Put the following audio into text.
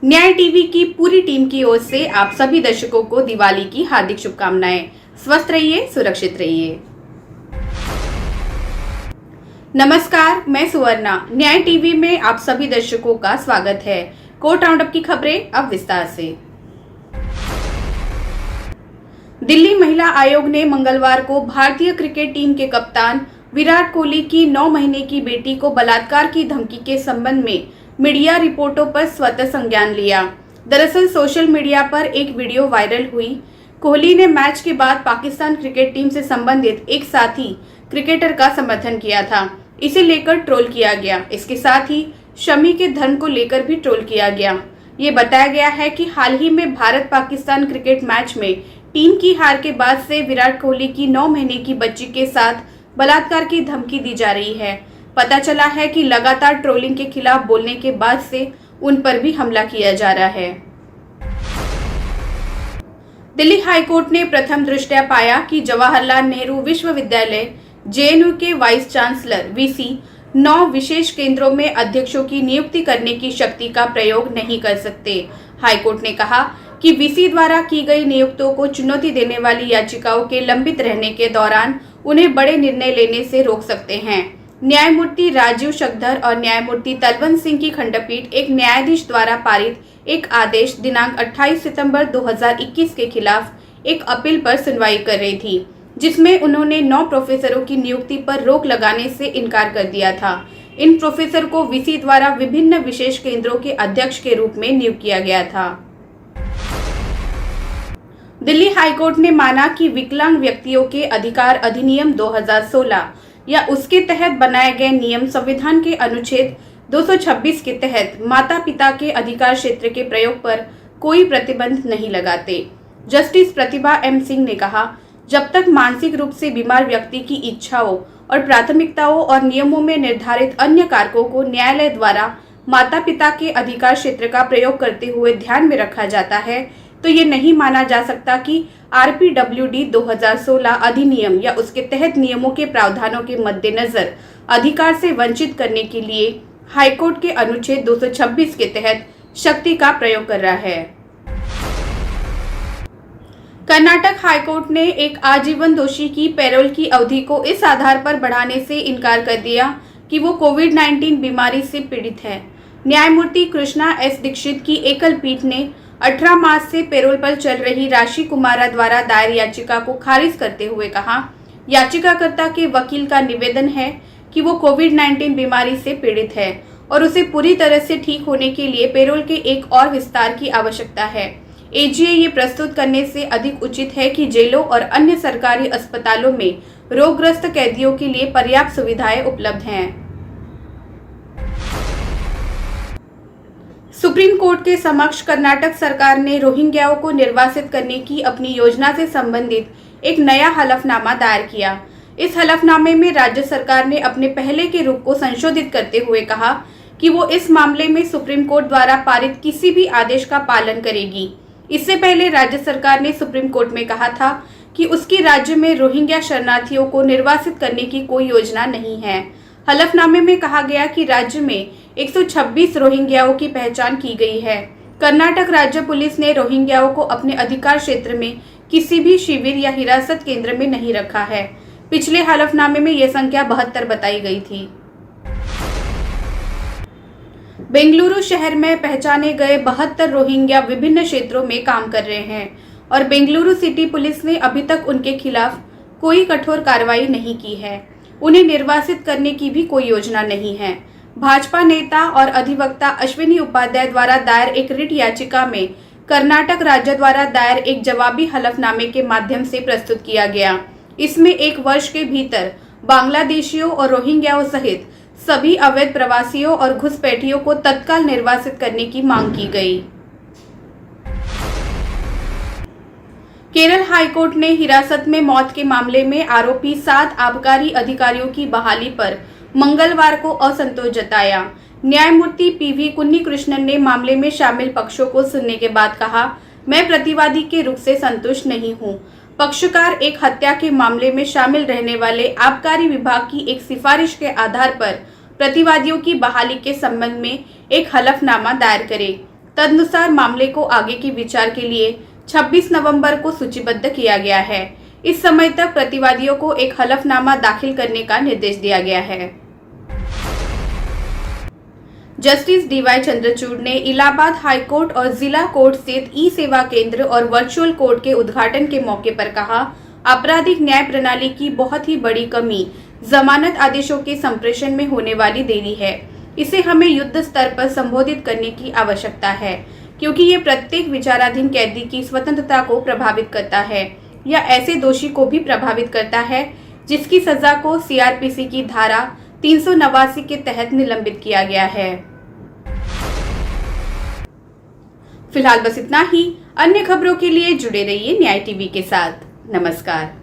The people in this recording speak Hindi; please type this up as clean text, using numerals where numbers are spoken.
न्याय टीवी की पूरी टीम की ओर से आप सभी दर्शकों को दिवाली की हार्दिक शुभकामनाएं। स्वस्थ रहिए, सुरक्षित रहिए। नमस्कार, मैं सुवर्णा। न्याय टीवी में आप सभी दर्शकों का स्वागत है। कोर्ट राउंडअप की खबरें अब विस्तार से। दिल्ली महिला आयोग ने मंगलवार को भारतीय क्रिकेट टीम के कप्तान विराट कोहली की 9 महीने की बेटी को बलात्कार की धमकी के संबंध में मीडिया रिपोर्टों पर स्वतः संज्ञान लिया। दरअसल सोशल मीडिया पर एक वीडियो वायरल हुई। कोहली ने मैच के बाद पाकिस्तान क्रिकेट टीम से संबंधित एक साथी क्रिकेटर का समर्थन किया था। इसे लेकर ट्रोल किया गया। इसके साथ ही शमी के धर्म को लेकर भी ट्रोल किया गया। ये बताया गया है कि हाल ही में भारत पाकिस्तान क्रिकेट मैच में टीम की हार के बाद से विराट कोहली की 9 महीने की बच्ची के साथ बलात्कार की धमकी दी जा रही है। पता चला है कि लगातार ट्रोलिंग के खिलाफ बोलने के बाद से उन पर भी हमला किया जा रहा है। दिल्ली हाईकोर्ट ने प्रथम दृष्टया पाया कि जवाहरलाल नेहरू विश्वविद्यालय जेएनयू के वाइस चांसलर वीसी 9 विशेष केंद्रों में अध्यक्षों की नियुक्ति करने की शक्ति का प्रयोग नहीं कर सकते। हाईकोर्ट ने कहा कि वीसी द्वारा की गई नियुक्तियों को चुनौती देने वाली याचिकाओं के लंबित रहने के दौरान उन्हें बड़े निर्णय लेने से रोक सकते हैं। न्यायमूर्ति राजीव शक्धर और न्यायमूर्ति तलवंत सिंह की खंडपीठ एक न्यायाधीश द्वारा पारित एक आदेश दिनांक 28 सितंबर 2021 के खिलाफ एक अपील पर सुनवाई कर रही थी, जिसमें उन्होंने 9 प्रोफेसरों की नियुक्ति पर रोक लगाने से इनकार कर दिया था। इन प्रोफेसर को वीसी द्वारा विभिन्न विशेष केंद्रों के अध्यक्ष के रूप में नियुक्त किया गया था। दिल्ली हाईकोर्ट ने माना कि विकलांग व्यक्तियों के अधिकार अधिनियम 2016 या उसके तहत बनाए गए नियम संविधान के अनुच्छेद 226 के तहत माता पिता के अधिकार क्षेत्र के प्रयोग पर कोई प्रतिबंध नहीं लगाते। जस्टिस प्रतिभा एम सिंह ने कहा, जब तक मानसिक रूप से बीमार व्यक्ति की इच्छाओं और प्राथमिकताओं और नियमों में निर्धारित अन्य कारकों को न्यायालय द्वारा माता पिता के अधिकार क्षेत्र का प्रयोग करते हुए ध्यान में रखा जाता है, तो ये नहीं माना जा सकता कि आरपीडब्ल्यूडी 2016 अधिनियम या उसके तहत नियमों के प्रावधानों के मद्देनजर अधिकार से वंचित करने के लिए हाईकोर्ट के अनुच्छेद 226 के तहत शक्ति का प्रयोग कर रहा है। कर्नाटक हाईकोर्ट ने एक आजीवन दोषी की पैरोल की अवधि को इस आधार पर बढ़ाने से इनकार कर दिया कि वो कोविड-19 बीमारी से पीड़ित है। न्यायमूर्ति कृष्णा एस दीक्षित की एकल पीठ ने 18 मार्च से पैरोल पर चल रही राशि कुमारा द्वारा दायर याचिका को खारिज करते हुए कहा, याचिकाकर्ता के वकील का निवेदन है कि वो कोविड-19 बीमारी से पीड़ित है और उसे पूरी तरह से ठीक होने के लिए पैरोल के एक और विस्तार की आवश्यकता है। एजीए ये प्रस्तुत करने से अधिक उचित है कि जेलों और अन्य सरकारी अस्पतालों में रोगग्रस्त कैदियों के लिए पर्याप्त सुविधाएं उपलब्ध हैं। सुप्रीम कोर्ट के समक्ष कर्नाटक सरकार ने रोहिंग्याओं को निर्वासित करने की अपनी योजना से संबंधित एक नया हलफनामा दायर किया। इस हलफनामे में राज्य सरकार ने अपने पहले के रूप को संशोधित करते हुए कहा कि वो इस मामले में सुप्रीम कोर्ट द्वारा पारित किसी भी आदेश का पालन करेगी। इससे पहले राज्य सरकार ने सुप्रीम कोर्ट में कहा था कि उसकी राज्य में रोहिंग्या शरणार्थियों को निर्वासित करने की कोई योजना नहीं है। हलफनामे में कहा गया कि राज्य में 126 रोहिंग्याओं की पहचान की गई है। कर्नाटक राज्य पुलिस ने रोहिंग्याओं को अपने अधिकार क्षेत्र में किसी भी शिविर या हिरासत केंद्र में नहीं रखा है। पिछले हलफनामे में यह संख्या 72 बताई गई थी। बेंगलुरु शहर में पहचाने गए 72 रोहिंग्या विभिन्न क्षेत्रों में काम कर रहे हैं और बेंगलुरु सिटी पुलिस ने अभी तक उनके खिलाफ कोई कठोर कार्रवाई नहीं की है। उन्हें निर्वासित करने की भी कोई योजना नहीं है। भाजपा नेता और अधिवक्ता अश्विनी उपाध्याय द्वारा दायर एक रिट याचिका में कर्नाटक राज्य द्वारा दायर एक जवाबी हलफनामे के माध्यम से प्रस्तुत किया गया। इसमें 1 वर्ष के भीतर बांग्लादेशियों और रोहिंग्याओं सहित सभी अवैध प्रवासियों और घुसपैठियों को तत्काल निर्वासित करने की मांग की गई। केरल हाईकोर्ट ने हिरासत में मौत के मामले में आरोपी 7 आबकारी अधिकारियों की बहाली पर मंगलवार को असंतोष जताया। न्यायमूर्ति पीवी कुन्नीकृष्णन ने मामले में शामिल पक्षों को सुनने के बाद कहा, मैं प्रतिवादी के रुख से संतुष्ट नहीं हूं। पक्षकार एक हत्या के मामले में शामिल रहने वाले आबकारी विभाग की एक सिफारिश के आधार पर प्रतिवादियों की बहाली के संबंध में एक हलफनामा दायर करे। तदनुसार मामले को आगे की विचार के लिए 26 नवंबर को सूचीबद्ध किया गया है। इस समय तक प्रतिवादियों को एक हलफनामा दाखिल करने का निर्देश दिया गया है। जस्टिस डीवाई चंद्रचूड़ ने इलाहाबाद हाई कोर्ट और जिला कोर्ट स्थित ई सेवा केंद्र और वर्चुअल कोर्ट के उद्घाटन के मौके पर कहा, आपराधिक न्याय प्रणाली की बहुत ही बड़ी कमी जमानत आदेशों के संप्रेषण में होने वाली देरी है। इसे हमें युद्ध स्तर पर संबोधित करने की आवश्यकता है, क्योंकि ये प्रत्येक विचाराधीन कैदी की स्वतंत्रता को प्रभावित करता है या ऐसे दोषी को भी प्रभावित करता है जिसकी सजा को सीआरपीसी की धारा 389 के तहत निलंबित किया गया है। फिलहाल बस इतना ही। अन्य खबरों के लिए जुड़े रहिए न्याय टीवी के साथ। नमस्कार।